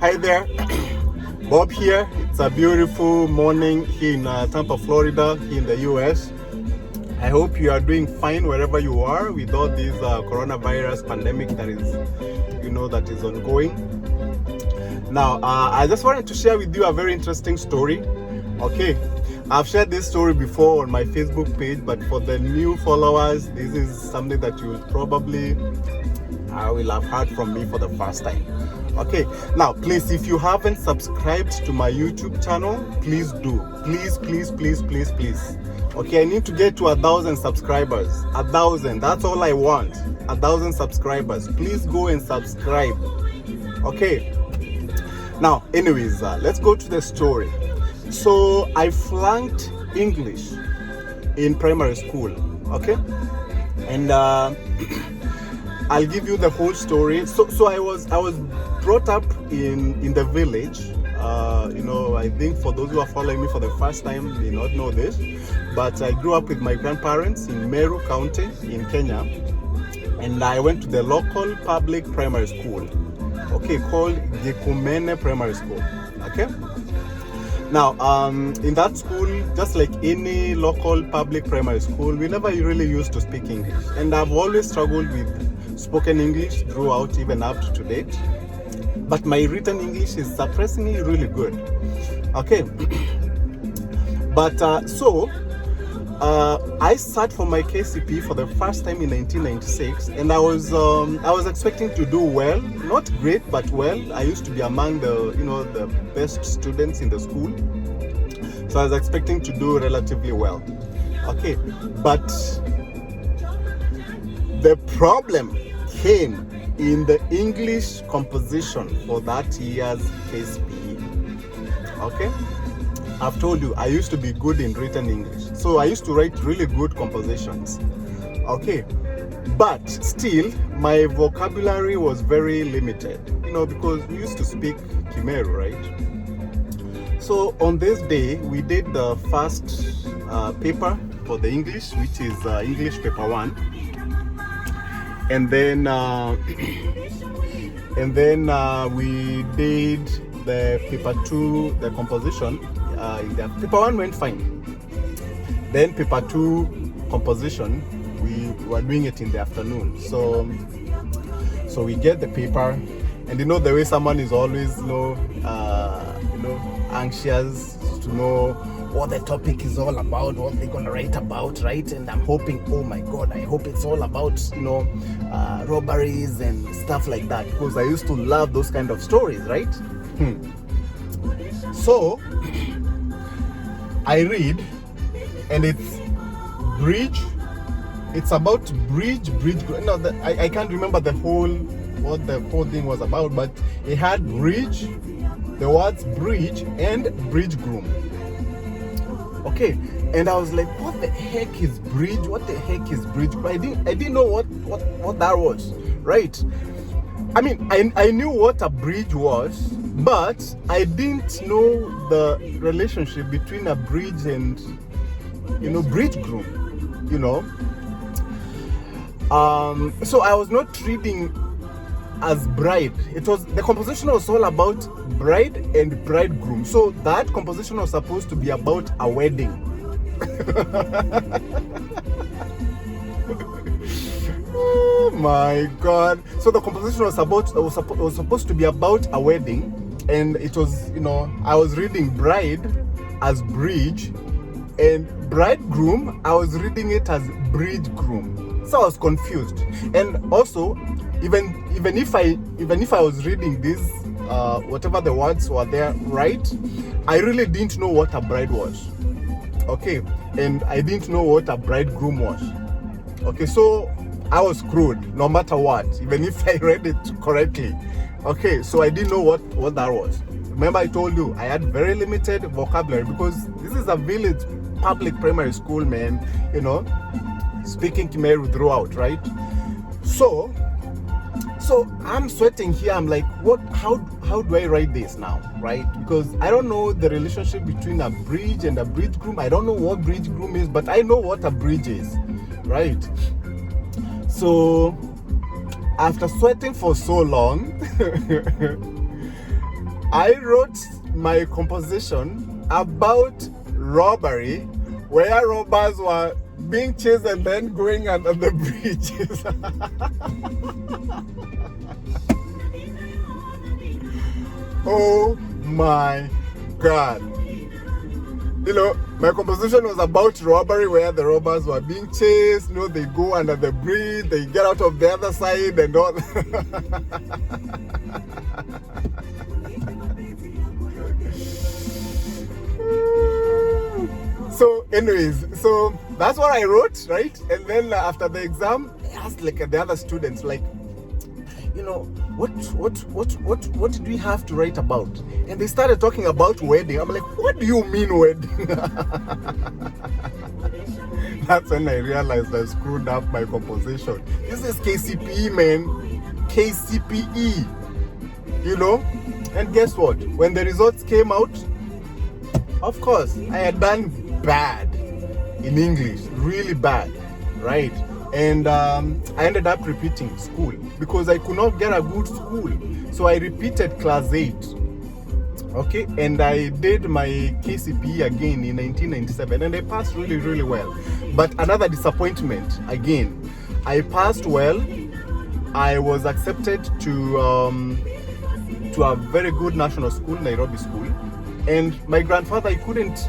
Hi there, Bob here. It's a beautiful morning here in Tampa, Florida, here in the US. I hope you are doing fine wherever you are with all this coronavirus pandemic that is ongoing. Now, I just wanted to share with you a very interesting story. Okay, I've shared this story before on my Facebook page, but for the new followers, this is something that you probably will have heard from me for the first time. Okay, now please, if you haven't subscribed to my YouTube channel, please do. Please. Okay, I need to get to 1,000 subscribers. 1,000, that's all I want. 1,000 subscribers. Please go and subscribe. Okay. Now, anyways, let's go to the story. So I flunked English in primary school. Okay, and I'll give you the whole story. So I was brought up in the village. I think for those who are following me for the first time, may not know this, but I grew up with my grandparents in Meru County in Kenya, and I went to the local public primary school, okay, called Gekumene Primary School. Okay. Now, in that school, just like any local public primary school, we never really used to speak English, and I've always struggled with spoken English throughout, even up to date. But my written English is surprisingly really good. Okay. But I sat for my KCPE for the first time in 1996, and I was expecting to do well, not great, but well. I used to be among the best students in the school, so I was expecting to do relatively well. Okay, but the problem came in the English composition for that year's KCPE. Okay, I've told you I used to be good in written English, so I used to write really good compositions. Okay, but still my vocabulary was very limited, because we used to speak Kimeru, right? So on this day we did the first paper for the English, which is English paper 1. And then we did the paper 2, the composition. The paper 1 went fine. Then paper 2 composition, we were doing it in the afternoon. So we get the paper, and the way someone is always anxious to know what the topic is all about, what they're gonna write about, right? And I'm hoping, oh my God, I hope it's all about robberies and stuff like that, because I used to love those kind of stories, right? So I read, and it's bridge. It's about bridge. I can't remember what the whole thing was about, but it had bridge, the words bridge and bridge groom. Okay, and I was like, what the heck is bridge? What the heck is bridge? I didn't know what that was, right? I mean, I knew what a bridge was, but I didn't know the relationship between a bridge and bridge groom. So I was not reading as bride. The composition was all about bride and bridegroom. So that composition was supposed to be about a wedding. Oh my God! So the composition was supposed to be about a wedding, and it was I was reading bride as bridge, and bridegroom I was reading it as bridge groom. So I was confused, and also even if I was reading this, whatever the words were there, right, I really didn't know what a bride was. Okay, and I didn't know what a bridegroom was. Okay, so I was screwed no matter what, even if I read it correctly. Okay, so I didn't know what that was. Remember, I told you I had very limited vocabulary because this is a village public primary school, man. Speaking Kimeru throughout, right? So I'm sweating here. I'm like, what? How do I write this now, right? Because I don't know the relationship between a bridge and a bridge groom. I don't know what bridge groom is, but I know what a bridge is, right? So after sweating for so long, I wrote my composition about robbery, where robbers were being chased and then going under the bridges. Oh my God. You know, my composition was about robbery, where the robbers were being chased. You know, they go under the bridge, they get out of the other side and all. So anyways, so that's what I wrote, right? And then after the exam, I asked like the other students, like, you know, what did we have to write about? And they started talking about wedding. I'm like, what do you mean wedding? That's when I realized I screwed up my composition. This is KCPE, man. KCPE. You know? And guess what? When the results came out, of course, I had done bad in English, really bad, right? And I ended up repeating school because I could not get a good school. So I repeated class 8. Okay, and I did my KCPE again in 1997 and I passed really, really well. But another disappointment again. I passed well. I was accepted to a very good national school, Nairobi school. And my grandfather, he couldn't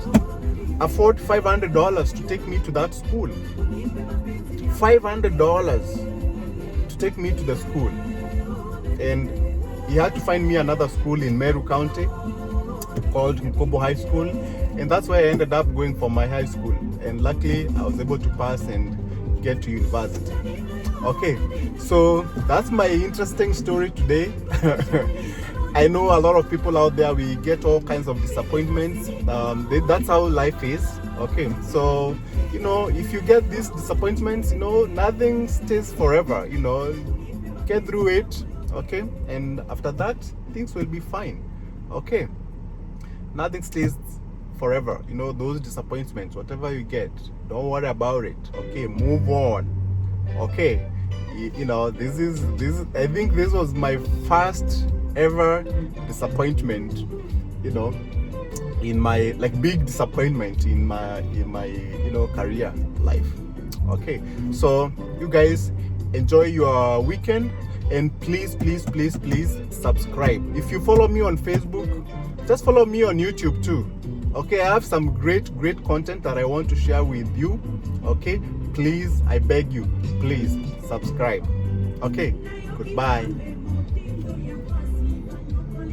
afford $500 to take me to that school. $500 to take me to the school. And he had to find me another school in Meru County called Mkobo High School. And that's where I ended up going for my high school. And luckily, I was able to pass and get to university. Okay, so that's my interesting story today. I know a lot of people out there, we get all kinds of disappointments. That's how life is. Okay, so, you know, if you get these disappointments, you know, nothing stays forever, you know, get through it, okay? And after that, things will be fine, okay? Nothing stays forever, you know, those disappointments, whatever you get, don't worry about it, okay? Move on, okay? You know, this is I think this was my first ever disappointment, you know, in my, like, big disappointment in my you know, career life. Okay, so you guys enjoy your weekend, and please subscribe. If you follow me on Facebook, just follow me on YouTube too. Okay, I have some great content that I want to share with you. Okay, please, I beg you, please subscribe. Okay, goodbye.